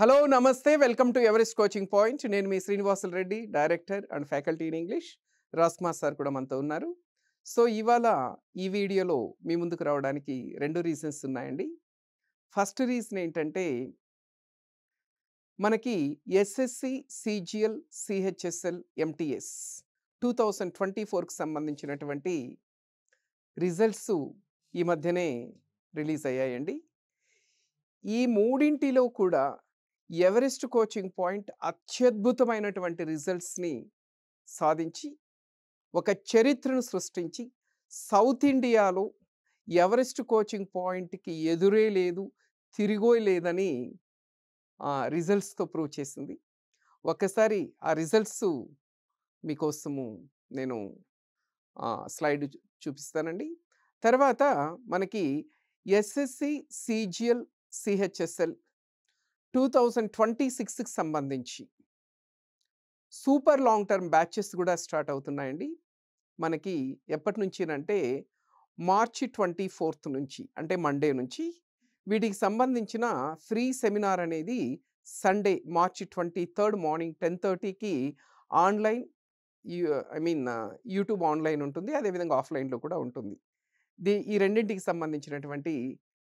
Hello నమస్తే welcome to Everest coaching point. నేను మీ Srinivasulu Reddy, director and faculty in English. Rajkumar sir కూడా మనతో ఉన్నారు. సో ఇవాళ ఈ వీడియోలో మీ ముందుకు రావడానికి 2 రీజన్స్ ఉన్నాయండి. ఫస్ట్ రీజన్ ఏంటంటే మనకి ఎస్ఎస్సి, సిజిఎల్, సిహెచ్ఎస్ఎల్, ఎంటీఎస్ 2024కి సంబంధించినటువంటి రిజల్ట్స్ ఈ మధ్యనే రిలీజ్ అయ్యాయండి. ఈ మూడింటిలో కూడా ఎవరెస్ట్ కోచింగ్ పాయింట్ అత్యద్భుతమైనటువంటి రిజల్ట్స్‌ని సాధించి, ఒక చరిత్రను సృష్టించి, సౌత్ ఇండియాలో ఎవరెస్ట్ కోచింగ్ పాయింట్‌కి ఎదురే లేదు, తిరుగోయ్ లేదని రిజల్ట్స్‌తో ప్రూవ్ చేసింది. ఒక్కసారి ఆ రిజల్ట్స్ మీకోసము నేను స్లైడ్ చూపిస్తానండి. తర్వాత మనకి ఎస్ఎస్సి, సిజిఎల్, సిహెచ్ఎస్ఎల్ 2026కి సంబంధించి సూపర్ లాంగ్ టర్మ్ బ్యాచెస్ కూడా స్టార్ట్ అవుతున్నాయండి. మనకి ఎప్పటి నుంచినంటే మార్చి 24th నుంచి, అంటే మండే నుంచి వీటికి సంబంధించిన ఫ్రీ సెమినార్ అనేది సండే మార్చి 23rd మార్నింగ్ 10:30కి ఆన్‌లైన్ యూట్యూబ్ ఆన్‌లైన్ ఉంటుంది. అదేవిధంగా ఆఫ్‌లైన్‌లో కూడా ఉంటుంది. ఈ రెండింటికి సంబంధించినటువంటి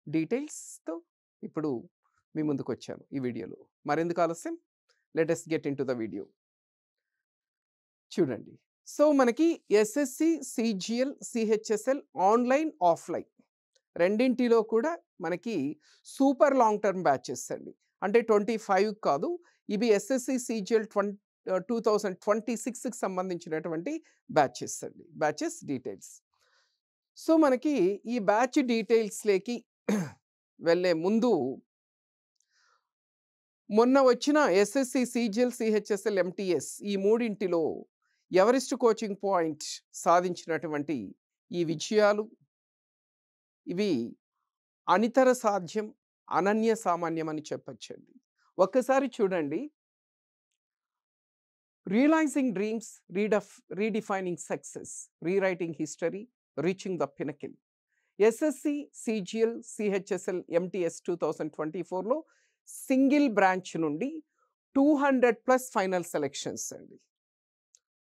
డీటెయిల్స్‌తో ఇప్పుడు మీ ముందుకొచ్చాను ఈ వీడియోలో. మరెందుకు ఆలస్యం, let us get into the video. చూడండి. సో మనకి SSC, CGL, CHSL online, offline రెండింటిలో కూడా మనకి సూపర్ లాంగ్ టర్మ్ బ్యాచెస్ అండి. అంటే 25 కాదు. ఇవి ఎస్ఎస్సి, సిజిఎల్ 2026కి సంబంధించినటువంటి బ్యాచెస్ అండి. Batches details. సో మనకి ఈ బ్యాచ్ డీటెయిల్స్‌లోకి వెళ్ళే ముందు మొన్న వచ్చిన ఎస్ఎస్సి, సిజిఎల్, సిహెచ్ఎస్ఎల్, ఎంటీఎస్ ఈ మూడింటిలో ఎవరెస్ట్ కోచింగ్ పాయింట్ సాధించినటువంటి ఈ విజయాలు ఇవి అనితర సాధ్యం, అనన్య సామాన్యం అని చెప్పొచ్చండి. ఒక్కసారి చూడండి. Realising dreams, redefining success, rewriting history, reaching the pinnacle. SSC, CGL, CHSL, MTS 2024లో సింగిల్ బ్రాంచ్ నుండి 200+ ఫైనల్ సెలెక్షన్స్ అండి.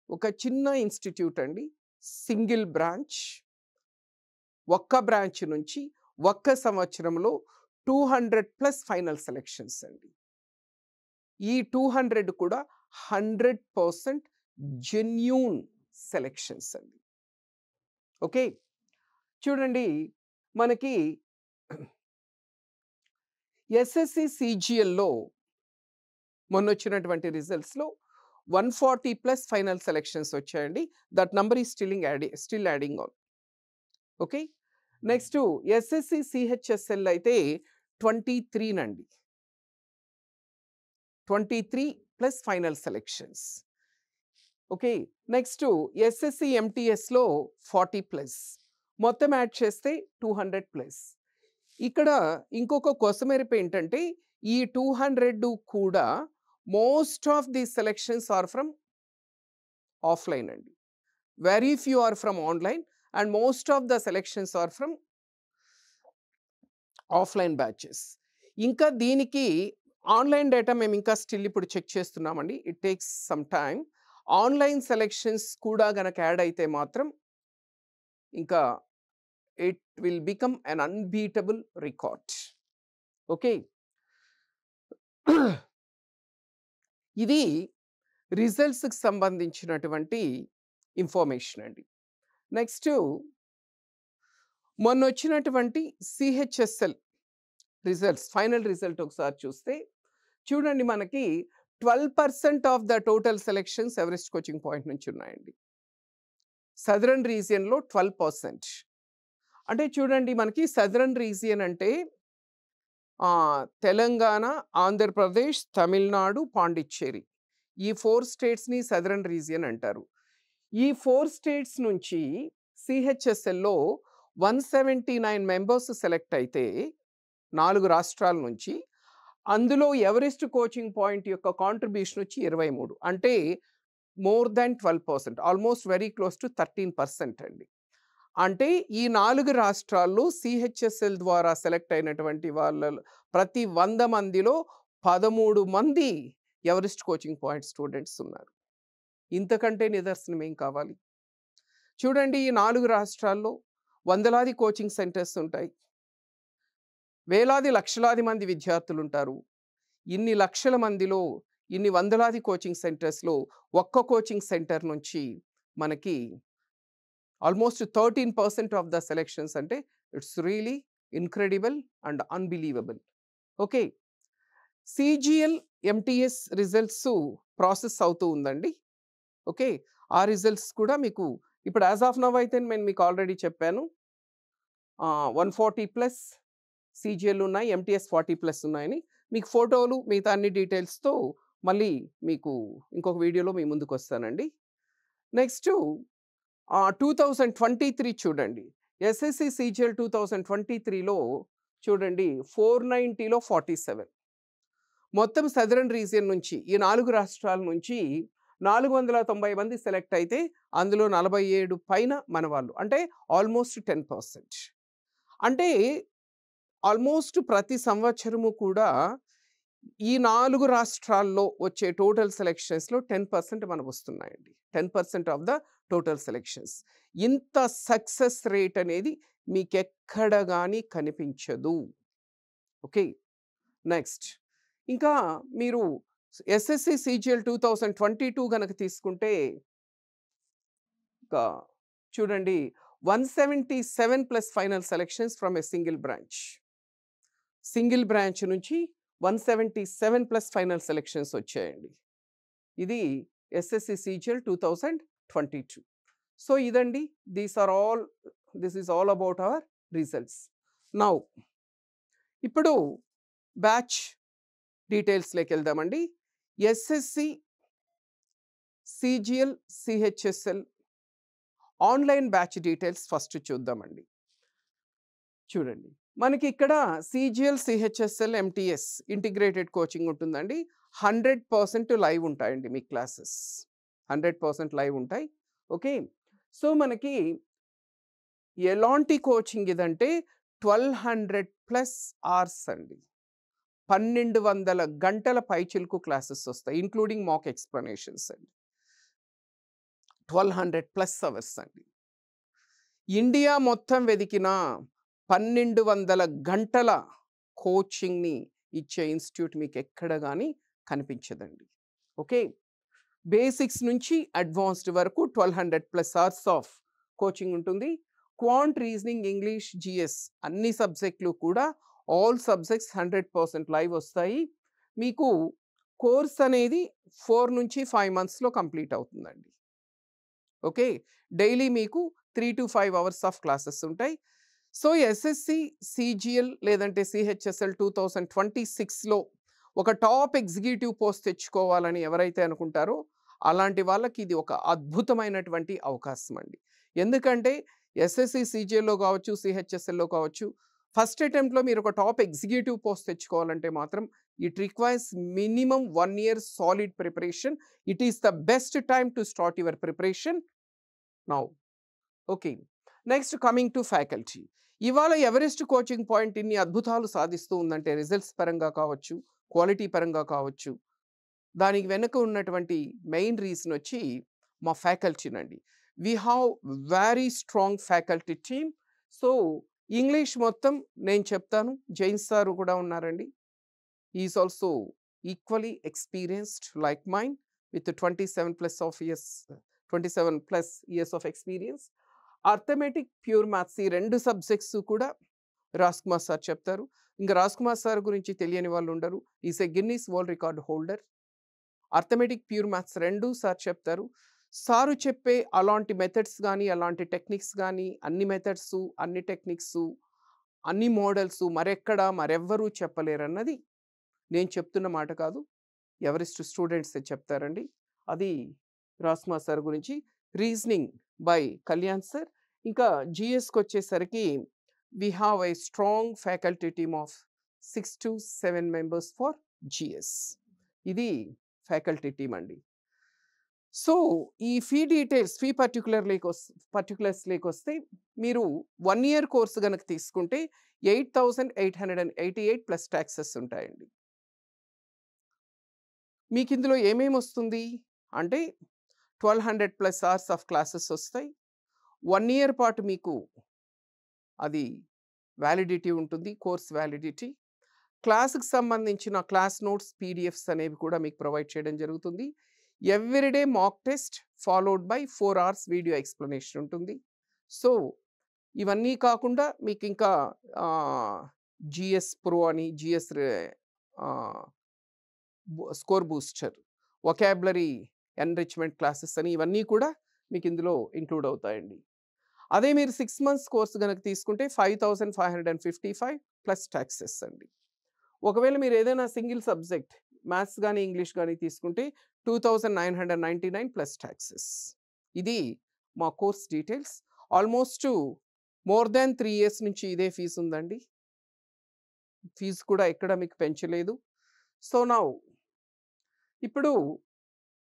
ఒక చిన్న ఇన్స్టిట్యూట్ అండి. సింగిల్ బ్రాంచ్, ఒక్క బ్రాంచ్ నుంచి ఒక్క సంవత్సరంలో 200+ ఫైనల్ సెలెక్షన్స్ అండి. ఈ 200 కూడా 100% జెన్యూన్ సెలెక్షన్స్ అండి. ఓకే, చూడండి. మనకి ఎస్ఎస్సి, సిజిఎల్లో మొన్నొచ్చినటువంటి రిజల్ట్స్‌లో 140+ ఫైనల్ సెలెక్షన్స్ వచ్చాయండి. That number is still adding on. Okay, next SSC, CHSL అయితే 23 నండి. 23+ final selections. Okay, next SSC, ఎంటీఎస్లో 40+, మొత్తం యాడ్ చేస్తే 200+. ఇక్కడ ఇంకొక కొసమెరుపు ఏంటంటే ఈ 200 కూడా most of the selections are from offline అండి. Very few are from online and most of the selections are from offline batches. ఇంకా దీనికి ఆన్‌లైన్ డేటా మేము ఇంకా స్టిల్ ఇప్పుడు చెక్ చేస్తున్నామండి. It takes some time. Online selections కూడా గనక add అయితే మాత్రం ఇంకా it will become un unbeatable record. Okay, ఇది రిజల్ట్స్‌కి సంబంధించినటువంటి ఇన్ఫర్మేషన్ అండి. నెక్స్ట్ మొన్నొచ్చినటువంటి సిహెచ్ఎస్ఎల్ రిజల్ట్స్, ఫైనల్ రిజల్ట్ ఒకసారి చూస్తే చూడండి. మనకి 12% of the total selections Everest coaching point నుంచి ఉన్నాయండి. సదరన్ రీజియన్‌లో 12%. అంటే చూడండి, మనకి సదరన్ రీజియన్ అంటే తెలంగాణ, ఆంధ్రప్రదేశ్, తమిళనాడు, పాండిచ్చేరి ఈ 4 స్టేట్స్‌ని సదరన్ రీజియన్ అంటారు. ఈ 4 స్టేట్స్ నుంచి సిహెచ్ఎస్ఎల్‌లో 179 మెంబర్స్ సెలెక్ట్ అయితే 4 రాష్ట్రాల నుంచి, అందులో ఎవరెస్ట్ కోచింగ్ పాయింట్ యొక్క కాంట్రిబ్యూషన్ వచ్చి 23, అంటే more than 12%, almost very close to 13% అండి. అంటే ఈ 4 రాష్ట్రాల్లో సిహెచ్ఎస్ఎల్ ద్వారా సెలెక్ట్ అయినటువంటి వాళ్ళ ప్రతి 100 మందిలో 13 మంది ఎవరెస్ట్ కోచింగ్ పాయింట్ స్టూడెంట్స్ ఉన్నారు. ఇంతకంటే నిదర్శనం ఏం కావాలి? చూడండి, ఈ 4 రాష్ట్రాల్లో వందలాది కోచింగ్ సెంటర్స్ ఉంటాయి. వేలాది లక్షలాది మంది విద్యార్థులుంటారు. ఇన్ని లక్షల మందిలో, ఇన్ని వందలాది కోచింగ్ సెంటర్స్‌లో ఒక్క కోచింగ్ సెంటర్ నుంచి మనకి ఆల్మోస్ట్ 13% ఆఫ్ ద సెలక్షన్స్ అంటే it's really incredible and unbelievable. Okay. CGL, MTS results process అవుతూ ఉందండి. ఓకే. ఆ రిజల్ట్స్ కూడా మీకు ఇప్పుడు యాస్ ఆఫ్ నౌ అయితే నేను మీకు ఆల్రెడీ చెప్పాను. 140+ సీజీఎల్ ఉన్నాయి. ఎంటీఎస్ 40+ ఉన్నాయని. మీకు ఫోటోలు మిగతా అన్ని డీటెయిల్స్‌తో మళ్ళీ మీకు ఇంకొక వీడియోలో మీ ముందుకొస్తానండి. నెక్స్టు 2023 చూడండి. ఎస్ఎస్‌సి సీజీఎల్ 2023లో చూడండి 490లో 47. మొత్తం సదరన్ రీజియన్ నుంచి ఈ 4 రాష్ట్రాల నుంచి 490 మంది సెలెక్ట్ అయితే అందులో 47 పైన మనవాళ్ళు. అంటే ఆల్మోస్ట్ 10%. అంటే ఆల్మోస్ట్ ప్రతి సంవత్సరము కూడా ఈ 4 రాష్ట్రాల్లో వచ్చే టోటల్ సెలక్షన్స్‌లో 10% మనకొస్తున్నాయండి. 10% ఆఫ్ ద టోటల్ సెలక్షన్స్. ఇంత సక్సెస్ రేట్ అనేది మీకెక్కడ గాని కనిపించదు. ఓకే. నెక్స్ట్ ఇంకా మీరు ఎస్ఎస్‌సి సీజీఎల్ 2022 గనక తీసుకుంటే ఇంకా చూడండి 177+ final selections from a single branch. Single branch నుంచి 177+ ఫైనల్ సెలక్షన్స్ వచ్చాయండి. ఇది ఎస్ఎస్‌సి సీజీఎల్ 2022. సో ఇదండి. This is all about our results. Now ఇప్పుడు బ్యాచ్ డీటెయిల్స్‌లోకి వెళ్దామండి. SSC CGL, CHSL online batch details first చూద్దామండి. చూడండి, మనకి ఇక్కడ CGL, CHSL, MTS integrated coaching ఉంటుందండి. 100% లైవ్ ఉంటాయండి మీ క్లాసెస్. 100% లైవ్ ఉంటాయి. ఓకే. సో మనకి ఎలాంటి కోచింగ్ ఇదంటే 1200+ అవర్స్ అండి. 1200 గంటల పైచిలుకు క్లాసెస్ వస్తాయి. ఇంక్లూడింగ్ మాక్ ఎక్స్‌ప్లనేషన్స్ అండి. 1200+ అవర్స్ అండి. ఇండియా మొత్తం వెదికినా 1200 గంటల కోచింగ్‌ని ఇచ్చే ఇన్‌స్టిట్యూట్ మీకెక్కడ గాని కనిపించదండి. ఓకే. బేసిక్స్ నుంచి అడ్వాన్స్డ్ వరకు 1200+ అవర్స్ ఆఫ్ కోచింగ్ ఉంటుంది. క్వాంట్, రీజనింగ్, ఇంగ్లీష్, జీఎస్ అన్ని సబ్జెక్టులు కూడా ఆల్ సబ్జెక్ట్స్ 100% లైవ్ వస్తాయి. మీకు కోర్స్ అనేది 4 నుంచి 5 మంత్స్‌లో కంప్లీట్ అవుతుందండి. ఓకే. డైలీ మీకు 3-5 అవర్స్ ఆఫ్ క్లాసెస్ ఉంటాయి. సో ఎస్ఎస్‌సి సీజీఎల్ లేదంటే సీహెచ్ఎస్ఎల్ 2026లో ఒక టాప్ ఎగ్జిక్యూటివ్ పోస్ట్ తెచ్చుకోవాలని ఎవరైతే అనుకుంటారో అలాంటి వాళ్ళకి ఇది ఒక అద్భుతమైనటువంటి అవకాశం అండి. ఎందుకంటే ఎస్ఎస్‌సి సీజీఎల్‌లో కావచ్చు, సీహెచ్ఎస్ఎల్‌లో కావచ్చు, ఫస్ట్ అటెంప్ట్‌లో మీరు ఒక టాప్ ఎగ్జిక్యూటివ్ పోస్ట్ తెచ్చుకోవాలంటే మాత్రం it requires minimum 1 year solid preparation. It is the best time to start your preparation now. Okay. Next coming to faculty. ఇవాళ ఎవరెస్ట్ కోచింగ్ పాయింట్ ఇన్ని అద్భుతాలు సాధిస్తూ ఉందంటే రిజల్ట్స్ పరంగా కావచ్చు, క్వాలిటీ పరంగా కావచ్చు, దానికి వెనుక ఉన్నటువంటి మెయిన్ రీజన్ వచ్చి మా ఫ్యాకల్టీనండి. We have very strong faculty team. So English మొత్తం నేను చెప్తాను. జైన్ సార్ కూడా ఉన్నారండి. He is also equally experienced like mine with 27+ years of experience. Arithmetic, pure maths ఈ 2 సబ్జెక్ట్స్ కూడా రాజ్ కుమార్ సార్ చెప్తారు. ఇంకా రాజ్ కుమార్ సార్ గురించి తెలియని వాళ్ళు ఉండరు. He is a Guinness world record holder. Arithmetic, pure maths 2 sir చెప్తారు. సారు చెప్పే అలాంటి మెథడ్స్ గాని, అలాంటి టెక్నిక్స్ గాని, అన్ని మెథడ్స్, అన్ని టెక్నిక్స్, అన్ని మోడల్స్ మరెవ్వరూ చెప్పలేరన్నది నేను చెప్తున్న మాట కాదు. ఎవరెస్ట్ స్టూడెంట్సే చెప్తారండి. అది రాజ్ కుమార్ సార్ గురించి. Reasoning by Kalyan sir. ఇంకా జీఎస్‌కొచ్చేసరికి we have a strong faculty team of 6-7 members for GS. ఇది ఫ్యాకల్టీ టీమ్ అండి. సో ఈ ఫీ డీటెయిల్స్, పర్టిక్యులర్స్‌లోకొస్తే మీరు 1 ఇయర్ కోర్స్ గనక తీసుకుంటే 8,888 ప్లస్ టాక్సెస్ ఉంటాయండి. మీకు ఇందులో ఏమేమి వస్తుంది అంటే 1200 ప్లస్ అవర్స్ ఆఫ్ క్లాసెస్ వస్తాయి. 1 ఇయర్ పాటు మీకు అది వ్యాలిడిటీ ఉంటుంది, కోర్స్ వ్యాలిడిటీ. క్లాస్‌కి సంబంధించిన క్లాస్ నోట్స్, పీడిఎఫ్స్ అనేవి కూడా మీకు ప్రొవైడ్ చేయడం జరుగుతుంది. Everyday mock test followed by 4 hours video explanation ఉంటుంది. సో, ఇవన్నీ కాకుండా మీకు ఇంకా జీఎస్ ప్రో అని, జీఎస్ ఆహ్, score booster, vocabulary enrichment classes అని ఇవన్నీ కూడా మీకు ఇందులో ఇంక్లూడ్ అవుతాయండి. అదే మీరు 6 మంత్స్ కోర్స్ గనక తీసుకుంటే 5555 ప్లస్ టాక్సెస్ అండి. ఒకవేళ మీరు ఏదైనా సింగిల్ సబ్జెక్ట్ మ్యాథ్స్ గాని, ఇంగ్లీష్ గాని తీసుకుంటే 2999 ప్లస్ టాక్సెస్. ఇది మా course details. Almost more than 3 years నుంచి ఇదే ఫీజ్ ఉందండి. ఫీజ్ కూడా ఎక్కడ మీకు పెంచలేదు. సో, నౌ ఇప్పుడు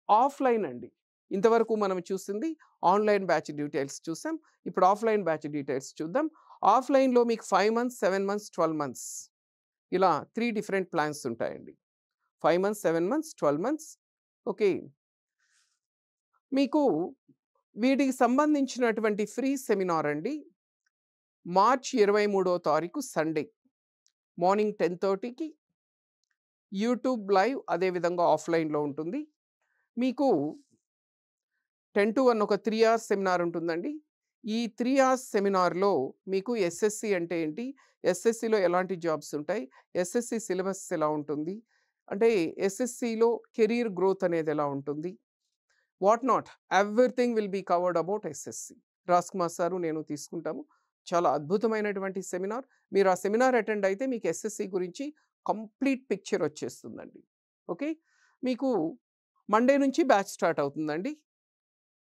ఆఫ్‌లైన్ అండి. ఇంతవరకు మనం చూసింది ఆన్‌లైన్ బ్యాచ్ డీటెయిల్స్ చూసాం. ఇప్పుడు ఆఫ్‌లైన్ బ్యాచ్ డీటెయిల్స్ చూద్దాం. ఆఫ్‌లైన్‌లో మీకు 5 మంత్స్, 7 మంత్స్, 12 మంత్స్ ఇలా 3 డిఫరెంట్ ప్లాన్స్ ఉంటాయండి. 5 మంత్స్, 7 మంత్స్, 12 మంత్స్. ఓకే. మీకు వీటికి సంబంధించినటువంటి ఫ్రీ సెమినార్ అండి. మార్చ్ 23వ తారీఖు సండే మార్నింగ్ 10:30కి యూట్యూబ్ లైవ్ అదే విధంగా ఆఫ్‌లైన్‌లో ఉంటుంది. మీకు 10-1 ఒక 3 అవర్స్ సెమినార్ ఉంటుందండి. ఈ 3 అవర్స్ సెమినార్‌లో మీకు ఎస్ఎస్‌సి అంటే ఏంటి? ఎస్ఎస్‌సిలో ఎలాంటి జాబ్స్ ఉంటాయి? ఎస్ఎస్‌సి సిలబస్ ఎలా ఉంటుంది? అంటే ఎస్ఎస్‌సిలో కెరియర్ గ్రోత్ అనేది ఎలా ఉంటుంది? What not everything will be covered about SSC. Rajkumar sir, నేను తీసుకుంటాము. చాలా అద్భుతమైనటువంటి సెమినార్. మీరు ఆ సెమినార్ అటెండ్ అయితే మీకు ఎస్ఎస్‌సి గురించి కంప్లీట్ పిక్చర్ వచ్చేస్తుందండి. ఓకే. మీకు మండే నుంచి బ్యాచ్ స్టార్ట్ అవుతుందండి.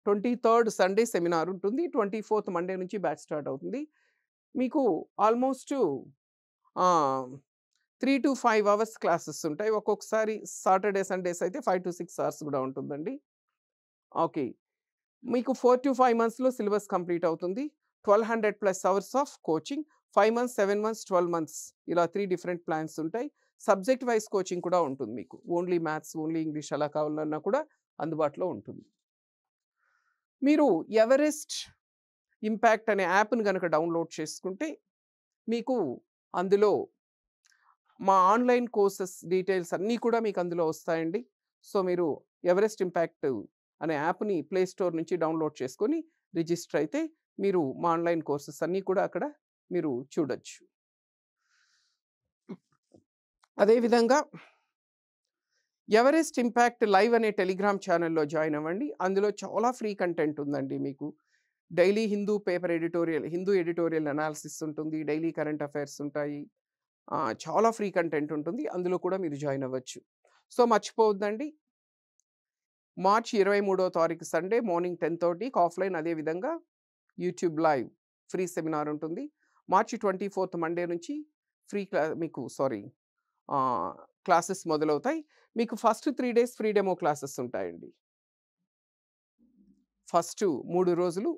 23 సండే సెమినార్ ఉంటుంది. 24థ్ మండే నుంచి బ్యాచ్ స్టార్ట్ అవుతుంది. మీకు ఆల్మోస్ట్ ఆహ్, 3-5 అవర్స్ క్లాసెస్ ఉంటాయి. ఒక్కొక్కసారి సాటర్‌డే, సండేస్ అయితే 5-6 అవర్స్ కూడా ఉంటుందండి. ఓకే. మీకు 4-5 మంత్స్‌లో సిలబస్ కంప్లీట్ అవుతుంది. 1200 plus hours of coaching. 5 months, 7 months, 12 months ఇలా 3 డిఫరెంట్ ప్లాన్స్ ఉంటాయి. సబ్జెక్ట్ వైస్ కోచింగ్ కూడా ఉంటుంది మీకు. ఓన్లీ మ్యాథ్స్, ఓన్లీ ఇంగ్లీష్ అలా కావాలన్నా కూడా అందుబాటులో ఉంటుంది. మీరు ఎవరెస్ట్ ఇంపాక్ట్ అనే యాప్‌ని గనక డౌన్‌లోడ్ చేసుకుంటే మీకు అందులో మా ఆన్‌లైన్ కోర్సెస్ డీటెయిల్స్ అన్నీ కూడా మీకు అందులో వస్తాయండి. సో, మీరు ఎవరెస్ట్ ఇంపాక్ట్ అనే యాప్‌ని ప్లే స్టోర్ నుంచి డౌన్‌లోడ్ చేసుకొని రిజిస్టర్ అయితే మీరు మా ఆన్‌లైన్ కోర్సెస్ అన్నీ కూడా అక్కడ మీరు చూడొచ్చు. అదే విధంగా ఎవరెస్ట్ ఇంపాక్ట్ లైవ్ అనే టెలిగ్రామ్ ఛానెల్‌లో జాయిన్ అవ్వండి. అందులో చాలా ఫ్రీ కంటెంట్ ఉందండి మీకు. డైలీ హిందూ ఎడిటోరియల్ అనాలిసిస్ ఉంటుంది. డైలీ కరెంట్ అఫైర్స్ ఉంటాయి. చాలా ఫ్రీ కంటెంట్ ఉంటుంది. అందులో కూడా మీరు జాయిన్ అవ్వచ్చు. సో, మర్చిపోవద్దండి. మార్చ్ 23వ తారీఖు సండే మార్నింగ్ 10:30కి ఆఫ్‌లైన్, అదే విధంగా యూట్యూబ్ లైవ్ ఫ్రీ సెమినార్ ఉంటుంది. మార్చ్ 24థ్ మండే నుంచి మీకు క్లాసెస్ మొదలవుతాయి. మీకు first 3 days free demo classes ఉంటాయండి. ఫస్ట్ 3 రోజులు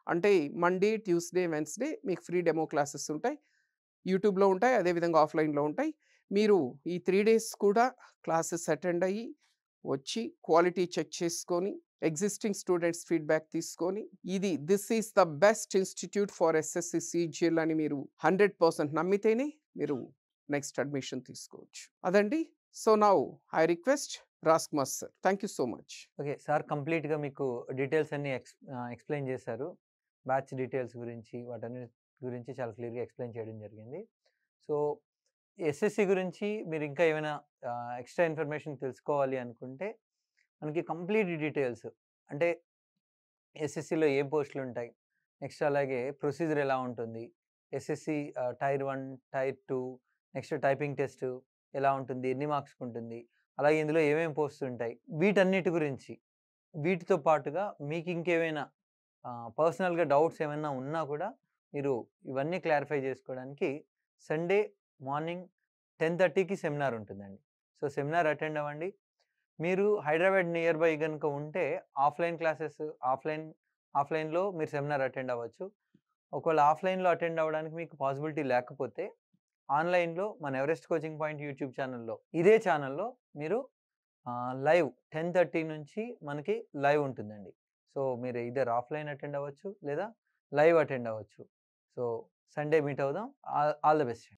అంటే మండే, ట్యూస్‌డే, వెడ్నెస్‌డే మీకు ఫ్రీ డెమో క్లాసెస్ ఉంటాయి. యూట్యూబ్‌లో ఉంటాయి. అదే విధంగా ఆఫ్‌లైన్‌లో ఉంటాయి. మీరు ఈ 3 డేస్ కూడా క్లాసెస్ అటెండ్ అయ్యి, వచ్చి క్వాలిటీ చెక్ చేసుకొని, ఎగ్జిస్టింగ్ స్టూడెంట్స్ ఫీడ్‌బ్యాక్ తీసుకొని, this is the best institute for SSC CGL అని మీరు 100% నమ్మితేనే మీరు నెక్స్ట్ అడ్మిషన్ తీసుకోవచ్చు. అదండి. So, now I request Rajkumar sir. Thank you so much. Okay. Sir కంప్లీట్‌గా మీకు డీటెయిల్స్ అన్నీ ఎక్స్‌ప్లెయిన్ చేశారు. బ్యాచ్ డీటెయిల్స్ గురించి, వాటన్నిటి గురించి చాలా క్లియర్‌గా ఎక్స్‌ప్లెయిన్ చేయడం జరిగింది. సో, ఎస్ఎస్‌సి గురించి మీరు ఇంకా ఏమైనా ఎక్స్‌ట్రా ఇన్ఫర్మేషన్ తెలుసుకోవాలి అనుకుంటే, మనకి కంప్లీట్ డీటెయిల్స్ అంటే ఎస్ఎస్‌సిలో ఏ పోస్టులుంటాయి, నెక్స్ట్ అలాగే ప్రొసీజర్ ఎలా ఉంటుంది, SSC tier 1, tier 2, next typing test ఎలా ఉంటుంది, ఎన్ని మార్క్స్‌కుంటుంది, అలాగే ఇందులో ఏమేమి పోస్ట్స్ ఉంటాయి, వీటన్నిటి గురించి, వీటితో పాటుగా మీకు ఇంకేమైనా పర్సనల్‌గా డౌట్స్ ఏమైనా ఉన్నా కూడా మీరు ఇవన్నీ క్లారిఫై చేసుకోవడానికి సండే మార్నింగ్ 10:30కి సెమినార్ ఉంటుందండి. సో, సెమినార్ అటెండ్ అవ్వండి. మీరు హైదరాబాద్ నియర్ బై గనుక ఉంటే ఆఫ్‌లైన్ క్లాసెస్ ఆఫ్‌లైన్‌లో మీరు సెమినార్ అటెండ్ అవ్వచ్చు. ఒకవేళ ఆఫ్‌లైన్‌లో అటెండ్ అవ్వడానికి మీకు పాసిబిలిటీ లేకపోతే ఆన్‌లైన్‌లో మన ఎవరెస్ట్ కోచింగ్ పాయింట్ యూట్యూబ్ ఛానెల్‌లో ఇదే ఛానెల్‌లో మీరు లైవ్ 10:30 నుంచి మనకి లైవ్ ఉంటుందండి. సో, మీరు ఐదర్ ఆఫ్‌లైన్ అటెండ్ అవ్వచ్చు లేదా లైవ్ అటెండ్ అవ్వచ్చు. సో, సండే మీట్ అవుదాం. All all the best.